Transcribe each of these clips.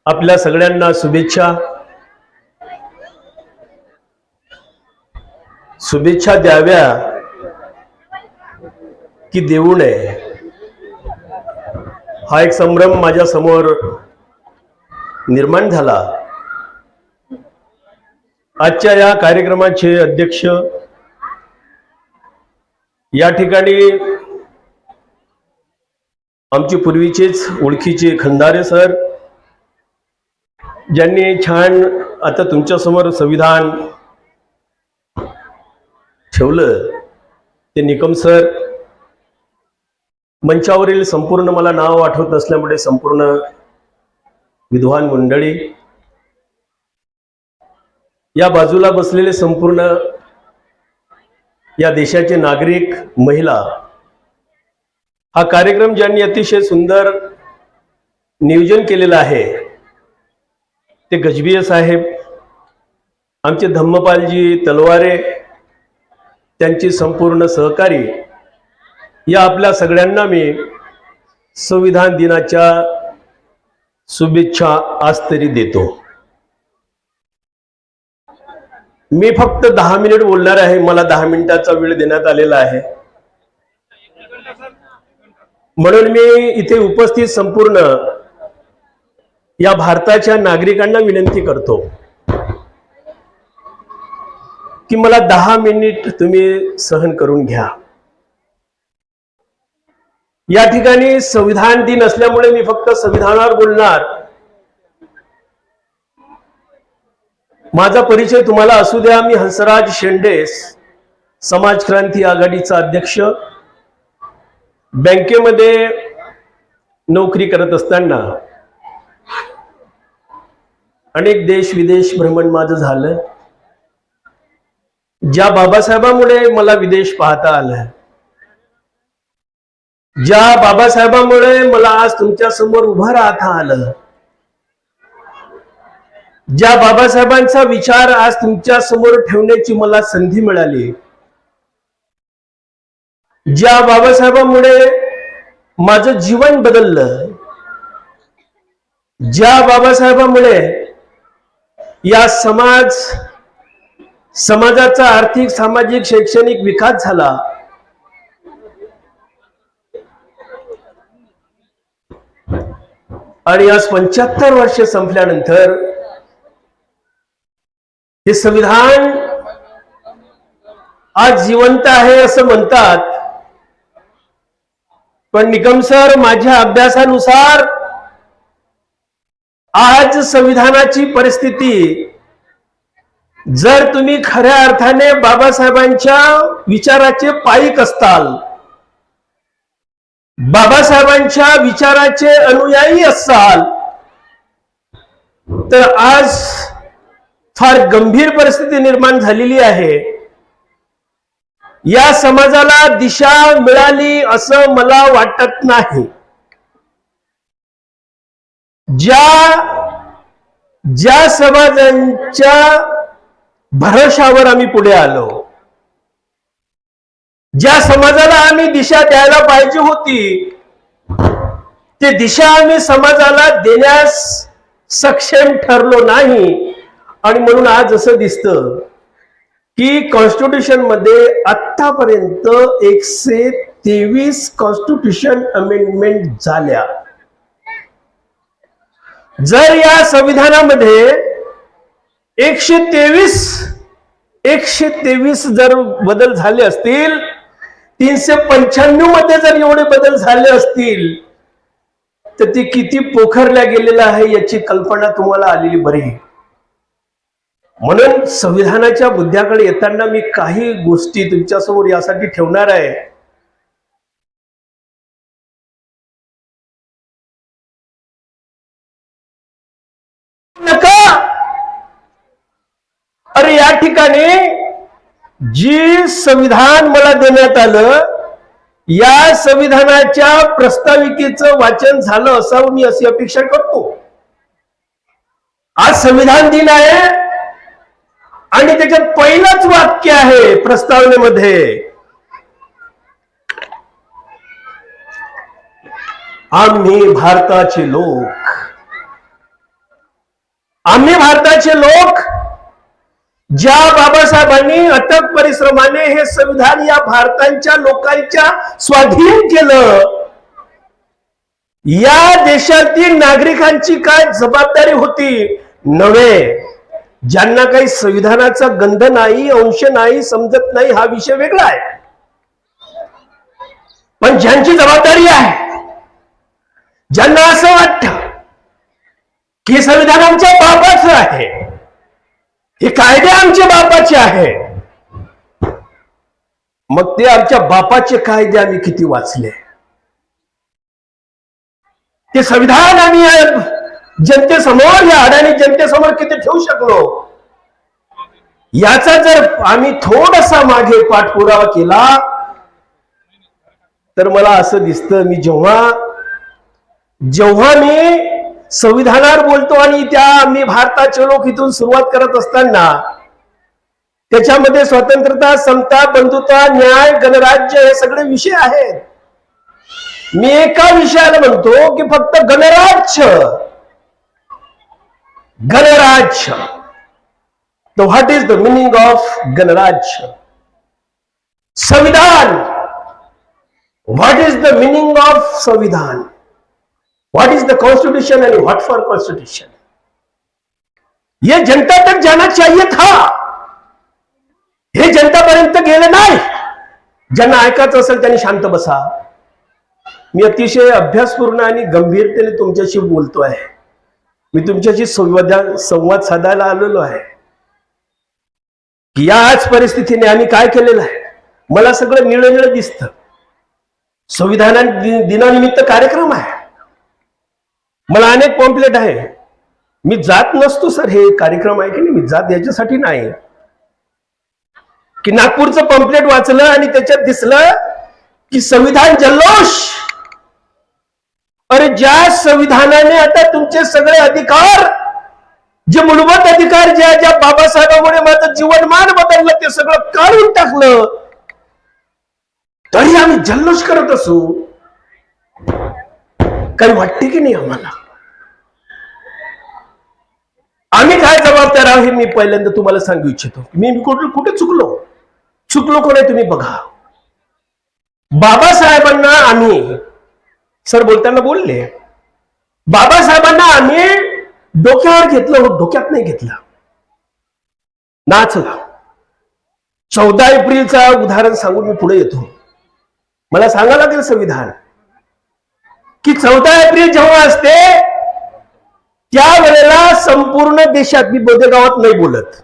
आपल्या सगळ्यांना शुभेच्छा शुभेच्छा द्याव्या की देऊ नये हा एक संभ्रम माझ्या समोर निर्माण झाला। आजच्या या कार्यक्रमाचे अध्यक्ष या ठिकाणी आमचे पूर्वीचेच ओळखीचे खंदारे सर, ज्यांनी छान आता तुमच्या समोर संविधान ठेवलं, ते निकम सर, मंचावरील संपूर्ण मला नाव आठवत नसल्यामुळे संपूर्ण विद्वान मंडळी, या बाजूला बसलेले संपूर्ण या देशाचे नागरिक, महिला, हा कार्यक्रम ज्यांनी अतिशय सुंदर नियोजन केलेलं आहे ते गजबीये साहेब, आमचे धम्मपालजी तलवारे, त्यांची संपूर्ण सहकारी, या आपल्या सगळ्यांना मी संविधान दिनाच्या शुभेच्छा आज तरी देतो। मी फक्त 10 मिनिट बोलणार आहे, मला 10 मिनिटाचा वेळ देण्यात आलेला आहे, म्हणून मी इथे उपस्थित संपूर्ण या भारताच्या नागरिकांना विनंती करतो की मला 10 मिनिट तुम्ही सहन करून घ्या। या ठिकाणी संविधान दिन असल्यामुळे मी फक्त संविधानावर बोलणार। माझा परिचय तुम्हाला असू द्या, मी हंसराज शेंडे, समाज क्रांती आघाडीचा अध्यक्ष, बँकेमध्ये नोकरी करत असताना अनेक देश विदेश भ्रमण माझं झालं। ज्या बाबासाहेबांमुळे मला विदेश पाहता आलं, ज्या बाबासाहेबांमुळे मला आज तुमच्या समोर उभं राहता आलं, ज्या बाबासाहेबांचा विचार आज तुमच्या समोर ठेवण्याची मला संधी मिळाली, ज्या बाबासाहेबांमुळे माझं जीवन बदललं, ज्या बाबासाहेबांमुळे या समाजाचा आर्थिक, सामाजिक, शैक्षणिक विकास झाला, आणि आज 75 वर्ष संपल्यानंतर हे संविधान आज जिवंत आहे असं म्हणतात, पण निकम सर, माझ्या अभ्यासानुसार आज संविधानाची परिस्थिती, जर तुम्ही खऱ्या अर्थाने बाबासाहेबांच्या विचाराचे पाईक असताल, बाबासाहेबांच्या विचाराचे अनुयायी असाल, तर आज फार गंभीर परिस्थिती निर्माण झालेली आहे। या समाजाला दिशा मिळाली असं मला वाटत नाही। ज्या समाजांच्या भरोशावर आम्ही पुढे आलो, ज्या समाजाला आम्ही दिशा द्यायला पाहिजे होती, ते दिशा आम्ही समाजाला देण्यास सक्षम ठरलो नाही, आणि म्हणून आज असं दिसतं की कॉन्स्टिट्यूशन मध्ये आतापर्यंत 123 कॉन्स्टिट्यूशन अमेंडमेंट झाल्या। जर या संविधानामध्ये 123 जर बदल झाले असतील, 395 मध्ये जर एवढे बदल झाले असतील, तर ते किती पोखरल्या गेलेलं आहे याची कल्पना तुम्हाला आलेली बरी। म्हणून संविधानाच्या मुद्द्याकडे येताना मी काही गोष्टी तुमच्यासमोर यासाठी ठेवणार आहे। नका, अरे या ठिकाणी जी संविधान मला देण्यात आलं, या संविधानाच्या प्रस्ताविकेचं वाचन झालं असावं, मी अशी अपेक्षा करतो। आज संविधान दिन आहे आणि त्याच्यात पहिलंच वाक्य आहे प्रस्तावनेमध्ये, आम्ही भारताचे लोक आम्ही भारताचे लोक ज्या बाबासाहेबांनी अथक परिश्रमाने हे संविधान या भारताच्या लोकांच्या स्वाधीन केलं, या देशातील नागरिकांची काय जबाबदारी होती नव्हे. ज्यांना काही संविधानाचा गंध नाही, अंश नाही, समजत नाही, हा विषय वेगळा आहे. पण ज्यांची जबाबदारी आहे, ज्यांना असं वाटतं की संविधान आमच्या बापाचं आहे, हे कायदे आमच्या बापाचे आहे, मग ते आमच्या बापाचे कायदे आम्ही किती वाचले, ते संविधान आम्ही जनतेसमोर, या अडाणी जनतेसमोर किती ठेवू शकलो, याचा जर आम्ही थोडासा मागे पाठपुरावा केला तर मला असं दिसतं, मी जेव्हा मी संविधानावर बोलतो आणि आम्ही भारताचे लोक इथून सुरुवात करत असताना त्याच्यामध्ये स्वतंत्रता, समता, बंधुता, न्याय, गणराज्य हे सगळे विषय आहेत. मी एका विषयाला म्हणतो की फक्त गणराज्य. तर what is the meaning of गणराज्य? संविधान, what is the meaning of संविधान? What is the constitution and what for constitution? ये जनता तक जाना चाहिए था. हे जनतापर्यंत गेले नाही. ज्यांना ऐकायचं असेल त्यांनी शांत बसा. मी अतिशय अभ्यासपूर्ण आणि गंभीरतेने तुमच्याशी बोलतो आहे. मी तुमच्याशी संवाद साधायला आलेलो आहे की याच परिस्थितीने आम्ही काय केलेलं आहे. मला सगळं निळं दिसतं. संविधान दिनानिमित्त कार्यक्रम आहे, मला अनेक पॉम्पलेट आहे. मी जात नसतो सर, हे कार्यक्रम आहे की नाही, मी जात याच्यासाठी नाही की नागपूरचं पॉम्पलेट वाचलं आणि त्याच्यात दिसलं की संविधान जल्लोष. अरे ज्या संविधानाने आता तुमचे सगळे अधिकार, जे मूलभूत अधिकार ज्या बाबासाहेबांमुळे माझं जीवनमान बदललं, ते सगळं काढून टाकलं, तरी आम्ही जल्लोष करत असू. काही वाटते की नाही आम्हाला? आम्ही काय जबाबदार आहोत हे मी पहिल्यांदा तुम्हाला सांगू इच्छितो. मी कुठे चुकलो कोण आहे तुम्ही बघा. बाबासाहेबांना आम्ही, सर बोलताना बोलले, बाबासाहेबांना आम्ही डोक्यावर घेतलं, डोक्यात नाही घेतलं, नाचला. 14 एप्रिलचा उदाहरण सांगून मी पुढे येतो. मला सांगायला लागेल संविधान की 14 एप्रिल जेव्हा असते त्यावेळेला संपूर्ण देशात, मी बोदेगावात नाही बोलत,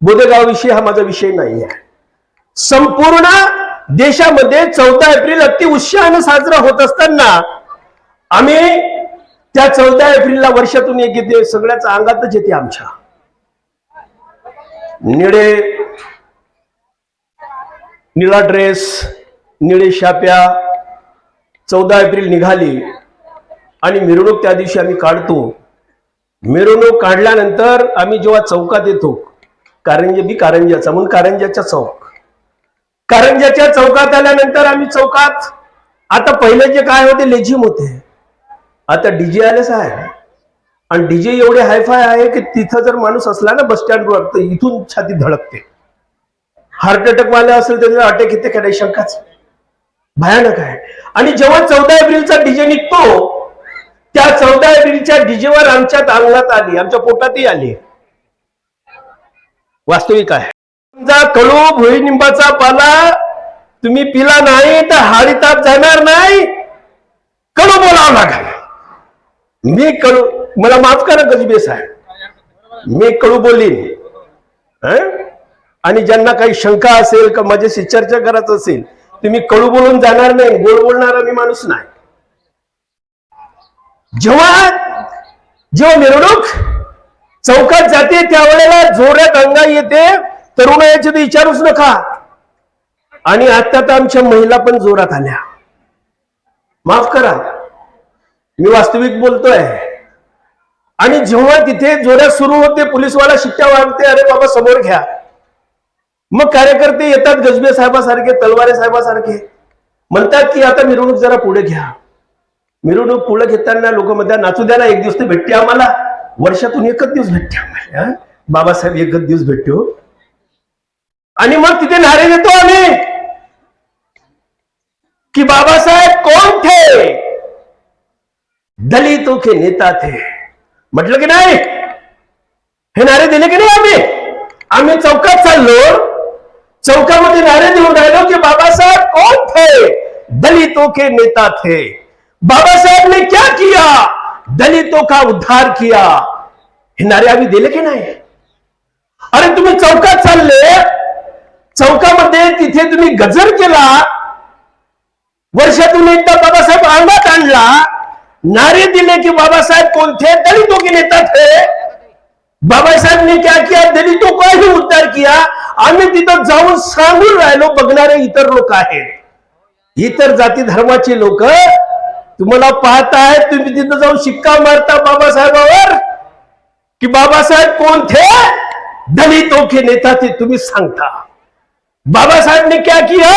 बोदेगाव हा माझा विषय नाही आहे, संपूर्ण देशामध्ये 14 एप्रिल अति उत्साहाने साजरा होत असताना आम्ही त्या 14 एप्रिलला वर्षातून एक येते, सगळ्याच अंगातच येते आमच्या. निळा ड्रेस, निळे शाप्या, 14 एप्रिल निघाली आणि मिरवणूक त्या दिवशी आम्ही काढतो. मिरवणूक काढल्यानंतर आम्ही जेव्हा चौकात येतो, कारंजाचा म्हणून कारंजाच्या चौक, कारंजाच्या चौकात आल्यानंतर आम्ही चौकात, आता पहिले जे काय होते लेझिम होते, आता डीजे आलेच आहे. आणि डीजे एवढे हायफाय आहे की तिथं जर माणूस असला ना बस स्टँडवर तर इथून छाती धडकते. हार्ट अटॅक वाला असेल त्याला अटॅक येते का नाही शंकाच, भयानक आहे. आणि जेव्हा 14 एप्रिलचा डीजे निघतो, त्या 14 एप्रिलच्या डीजेवर आमच्या अंगणात आली, आमच्या पोटातही आली. वास्तविक आहे. समजा कडू भुईनिंबाचा पाला तुम्ही पिला नाही तर हाडीताप जाणार नाही, कडू बोलावं लागेल. मी कडू, मला माफ करा गजबेस आहे, मी कडू बोलीन. आणि ज्यांना काही शंका असेल का माझ्याशी चर्चा करायचं असेल, तुम्ही कडू बोलून जाणार नाही, गोड बोलणारा मी माणूस नाही. जेव्हा मिरवणूक चौकात जाते त्यावेळेला जोरात अंगा येते, तरुणाचे तर विचारूच नका. आणि आता तर आमच्या महिला पण जोरात आल्या. माफ करा, मी वास्तविक बोलतोय. आणि जेव्हा तिथे जोरात सुरू होते, पोलीसवाला शिट्ट्या वाजते, अरे बाबा समोर घ्या. मग कार्यकर्ते येतात गजबे साहेबासारखे, तलवारे साहेबासारखे, म्हणतात की आता मिरवणूक जरा पुढे घ्या. मिरवणूक पुढे घेताना लोक म्हणतात नाचू द्या ना, एक दिवस ते भेटते आम्हाला. वर्षातून एकच दिवस भेटते आम्हाला, बाबासाहेब एकच दिवस भेटतो. आणि मग तिथे नारे देतो आम्ही कि बाबा साहेब कौन थे, दलितों के नेता थे. म्हटलं की नाही, हे नारे दिले की नाही आम्ही चौकात चाललो, चौकामध्ये नारे देऊन राहिलो की बाबा साहेब कौन थे, दलितों के नेता थे. बाबा साहेब ने क्या किया, दलितों का उद्धार किया. हे नारे आम्ही दिले की नाही. अरे तुम्ही चौकात चालले, चौकामध्ये तिथे तुम्ही गजर केला, वर्षातून एकदा बाबासाहेब अंगात आणला, नारे दिले की बाबासाहेब कौन थे, दलितों के नेता थे. बाबा साहेब ने क्या किया, दलितों का ही उद्धार किया. आम्ही तिथं जाऊन सांगून राहिलो. बघणारे इतर लोक आहेत, इतर जाती धर्माचे लोक तुम्हाला पाहतायत, तुम्ही तिथं जाऊन शिक्का मारता बाबासाहेबावर की बाबासाहेब कौन थे, दलितों के नेता थे, तुम्ही सांगता. बाबा साहेब ने क्या किया,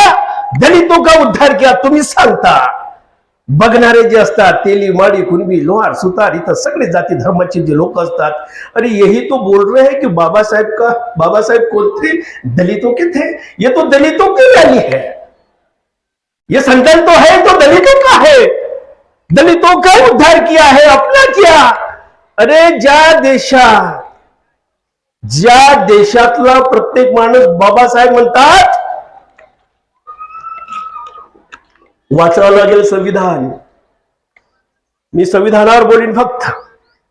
दलितों का उद्धार किया, तुम्ही सांगता. बघणारे जे असतात, तेली माडी कुणबी लोहार सुतार, इथं सगळे जाती धर्माचे जे लोक असतात, अरे यही तो बोल रहे हैं कि बाबा साहेब कौन थे, दलितों के थे. ये तो दलितों की रैली है, ये संगठन तो है तो दलितों का है, दलितों का उद्धार किया है, अपना किया. अरे ज्या देशातला प्रत्येक माणूस बाबासाहेब म्हणतात, वाचावं लागेल संविधान. मी संविधानावर बोलीन फक्त,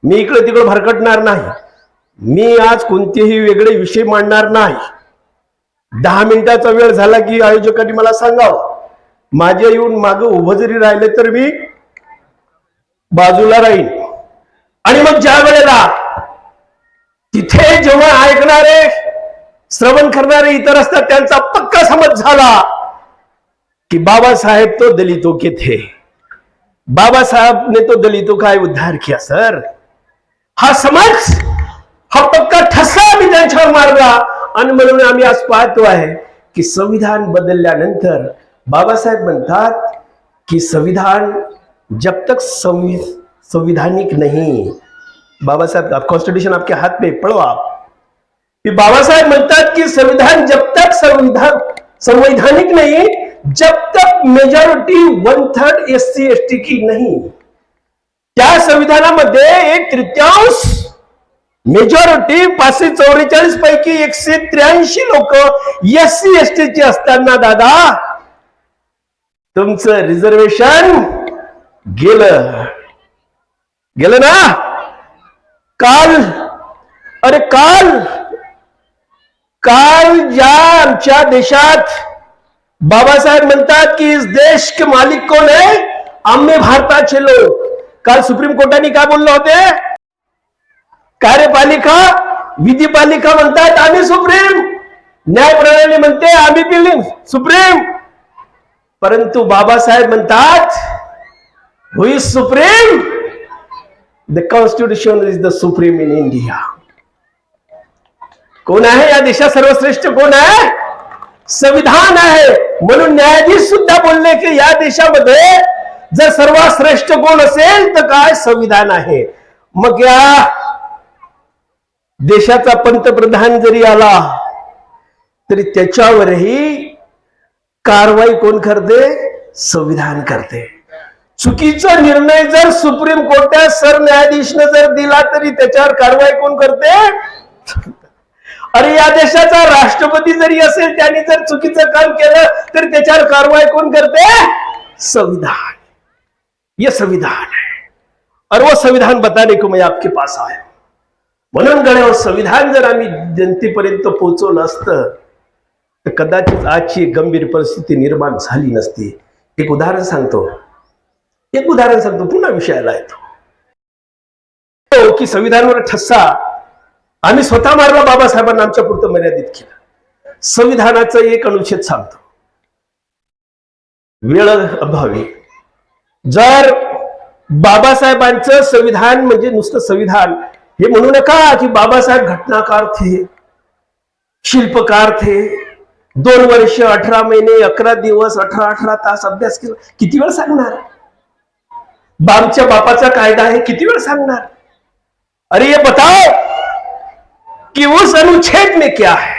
मी इकडे तिकडे भरकटणार नाही. मी आज कोणतेही वेगळे विषय मांडणार नाही. 10 मिनिटाचा वेळ झाला की आयोजकांनी मला सांगावं. माझे येऊन मागे उभं जरी राहिले तर मी बाजूला राहीन. आणि मग ज्या वेळेला तिथे जेव्हा ऐकणारे, श्रवण करणारे इतर असतात, त्यांचा पक्का समज झाला कि बाबा साहेब तो दलितों के थे, बाबा साहब ने तो दलितों का उद्धार किया. सर, हा समज, हा पक्का ठसा आम्ही त्यांच्यावर मारला. आणि म्हणून आम्ही आज पाहतो आहे की संविधान बदलल्यानंतर बाबासाहेब म्हणतात की संविधान जब तक संविधानिक नहीं, बाबा साहब कॉन्स्टिट्यूशन आपके हाथ में, पढ़ो आप. बाबा साहेब म्हणतात की संविधान जब तक संवैधानिक नहीं, जब तक मेजॉरिटी 1/3 SC ST की नहीं. त्या संविधानामध्ये 1/3 मेजॉरिटी 544 पैकी 183 लोक SC ST ची असताना दादा तुमचं रिझर्वेशन गेलं ना. काल ज्या आमच्या देशात बाबासाहेब म्हणतात की इस देश के मालिक कोण आहे, आम्ही भारताचे लोक. काल सुप्रीम कोर्टाने काय बोलले होते, कार्यपालिका विधिपालिका म्हणतात आम्ही सुप्रीम, न्यायप्रणाली म्हणते आम्ही बिलिंग सुप्रीम. परंतु बाबासाहेब म्हणतात who is supreme, the constitution is the supreme in India. कोण आहे या देशात सर्वश्रेष्ठ, कोण आहे, संविधान आहे. म्हणून न्यायाधीश सुद्धा बोलले की या देशामध्ये जर सर्वात श्रेष्ठ कोण असेल तर काय, संविधान आहे. मग या देशाचा पंतप्रधान जरी आला तरी त्याच्यावरही कारवाई कोण करते, संविधान करते. चुकीचा निर्णय जर सुप्रीम कोर्टात सरन्यायाधीशने जर दिला तरी त्याच्यावर कारवाई कोण करते. अरे या देशाचा राष्ट्रपती जरी असेल, त्यांनी जर चुकीचं काम केलं तर त्याच्यावर कारवाई कोण करते, संविधान. ये संविधान है और वो संविधान बताने को मैं आपके पास आया. म्हणून गड्या संविधान जर आम्ही जनतेपर्यंत पोहोचवलं असतं तर कदाचित आजची गंभीर परिस्थिती निर्माण झाली नसती. एक उदाहरण सांगतो, पुन्हा विषयाला येतो की संविधानावर ठस्सा आम्ही स्वतः मारला, बाबासाहेबांना आमच्या पुरतं मर्यादित केलं. संविधानाचा एक अनुच्छेद सांगतो, वेळ अभावी जर बाबासाहेबांचं संविधान म्हणजे नुसतं संविधान हे म्हणू नका की बाबासाहेब घटनाकार थे, शिल्पकार थे. 2 वर्ष 18 महिने 11 दिवस 18 तास अभ्यास केला, किती वेळ सांगणार. आमच्या बापाचा कायदा आहे, किती वेळ सांगणार. अरे ये बताओ कि उस अनुच्छेद में क्या है,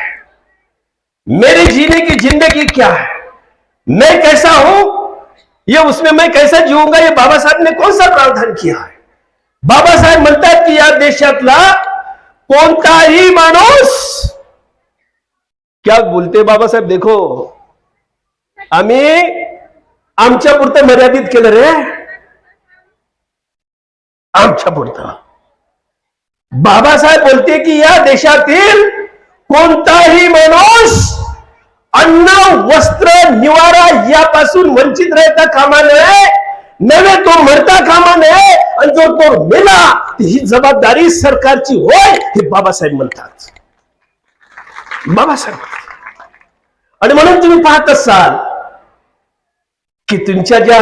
मेरे जीने की जिंदगी क्या है, मैं कैसा हूं, ये उसमें मैं कैसा जीऊंगा, ये बाबासाहेब ने कौन सा प्रावधान किया है? बाबासाहेब म्हणतात की या देशातला कोणताही माणूस, क्या बोलते बाबासाहेब, देखो आम्ही आमच्या पुरतं मर्यादित केलं रे, आमच्या पुरतं. बाबासाहेब बोलते की या देशातील कोणताही माणूस अन्न वस्त्र निवारा यापासून वंचित राहता कामा नये, नव्हे तो मरता कामा नये, आणि जो तो मेला ही जबाबदारी सरकारची होय, हे बाबासाहेब म्हणतात. बाबासाहेब. आणि म्हणून तुम्ही पाहत असाल की तुमच्या ज्या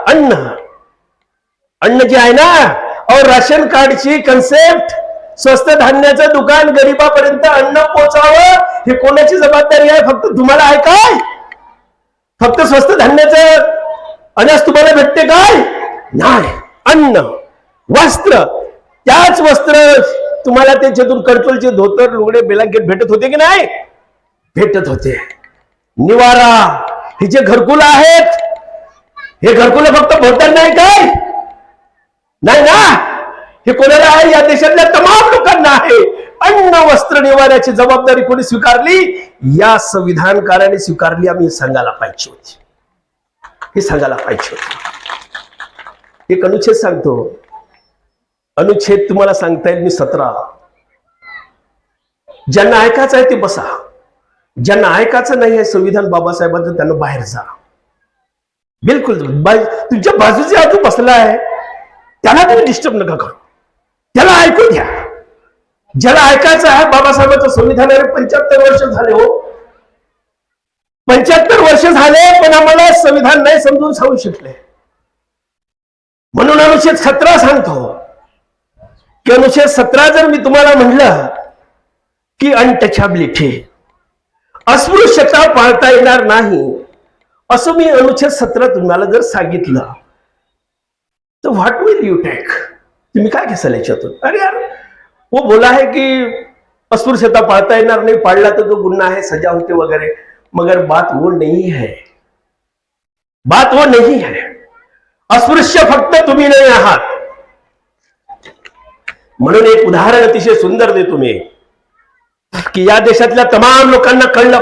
अन्न जे आहे ना, और राशन कार्डची कन्सेप्ट, स्वस्त धान्याचं दुकान गरीबापर्यंत अन्न पोचावं, हे कोणाची जबाबदारी आहे? फक्त तुम्हाला आहे काय? फक्त स्वस्त धान्याचं अनाज तुम्हाला भेटते काय? नाही. अन्न, वस्त्र, त्याच वस्त्र तुम्हाला त्याच्यातून कडचोलचे धोतर, लुगडे, ब्लँकेट भेटत होते की नाही? भेटत होते. निवारा, हे जे घरकुल आहेत, हे घरकुल फक्त भोटर नाही काय? नाही ना, हे कोणाला आहे? या देशातल्या तमाम लोकांना आहे. अन्न वस्त्र निवाऱ्याची जबाबदारी कोणी स्वीकारली? या संविधानकाराने स्वीकारली. आम्ही सांगायला पाहिजे होती, हे सांगायला पाहिजे होते. एक अनुच्छेद सांगतो, अनुच्छेद तुम्हाला सांगता येईल मी 17. ज्यांना ऐकायचं आहे ते बसा, ज्यांना ऐकायचं नाही आहे संविधान बाबासाहेबांचं त्यांना बाहेर जा. बिलकुल तुमच्या बाजूचे आजू बसला आहे त्याला तुम्ही डिस्टर्ब नका करू, त्याला ऐकू द्या. ज्याला ऐकायचं आहे बाबासाहेबांचं संविधान, 75 वर्ष झाले हो, 75 वर्ष झाले, पण आम्हाला संविधान नाही समजून सांगू शकले. म्हणून अनुच्छेद 17 सांगतो की अनुच्छेद 17 जर मी तुम्हाला म्हणलं की अनटचॅबिलिटी, अस्पृश्यता पाळता येणार नाही, असं मी अनुच्छेद 17 तुम्हाला जर सांगितलं तो व्हाट विल यू टेक? तुम्ही काय घेसाल याच्यातून? अरे यार वो बोला है कि अस्पृश्यता पाळता येणार नाही, पाळला तो जो गुन्हा है, सजा होते वगैरे. मगर बात वो नहीं है, बात वो नहीं है. अस्पृश्य फक्त तुम्ही नाही आहात. म्हणून एक उदाहरण अतिशय सुंदर देतो मी की या देशातल्या तमाम लोकांना कळलं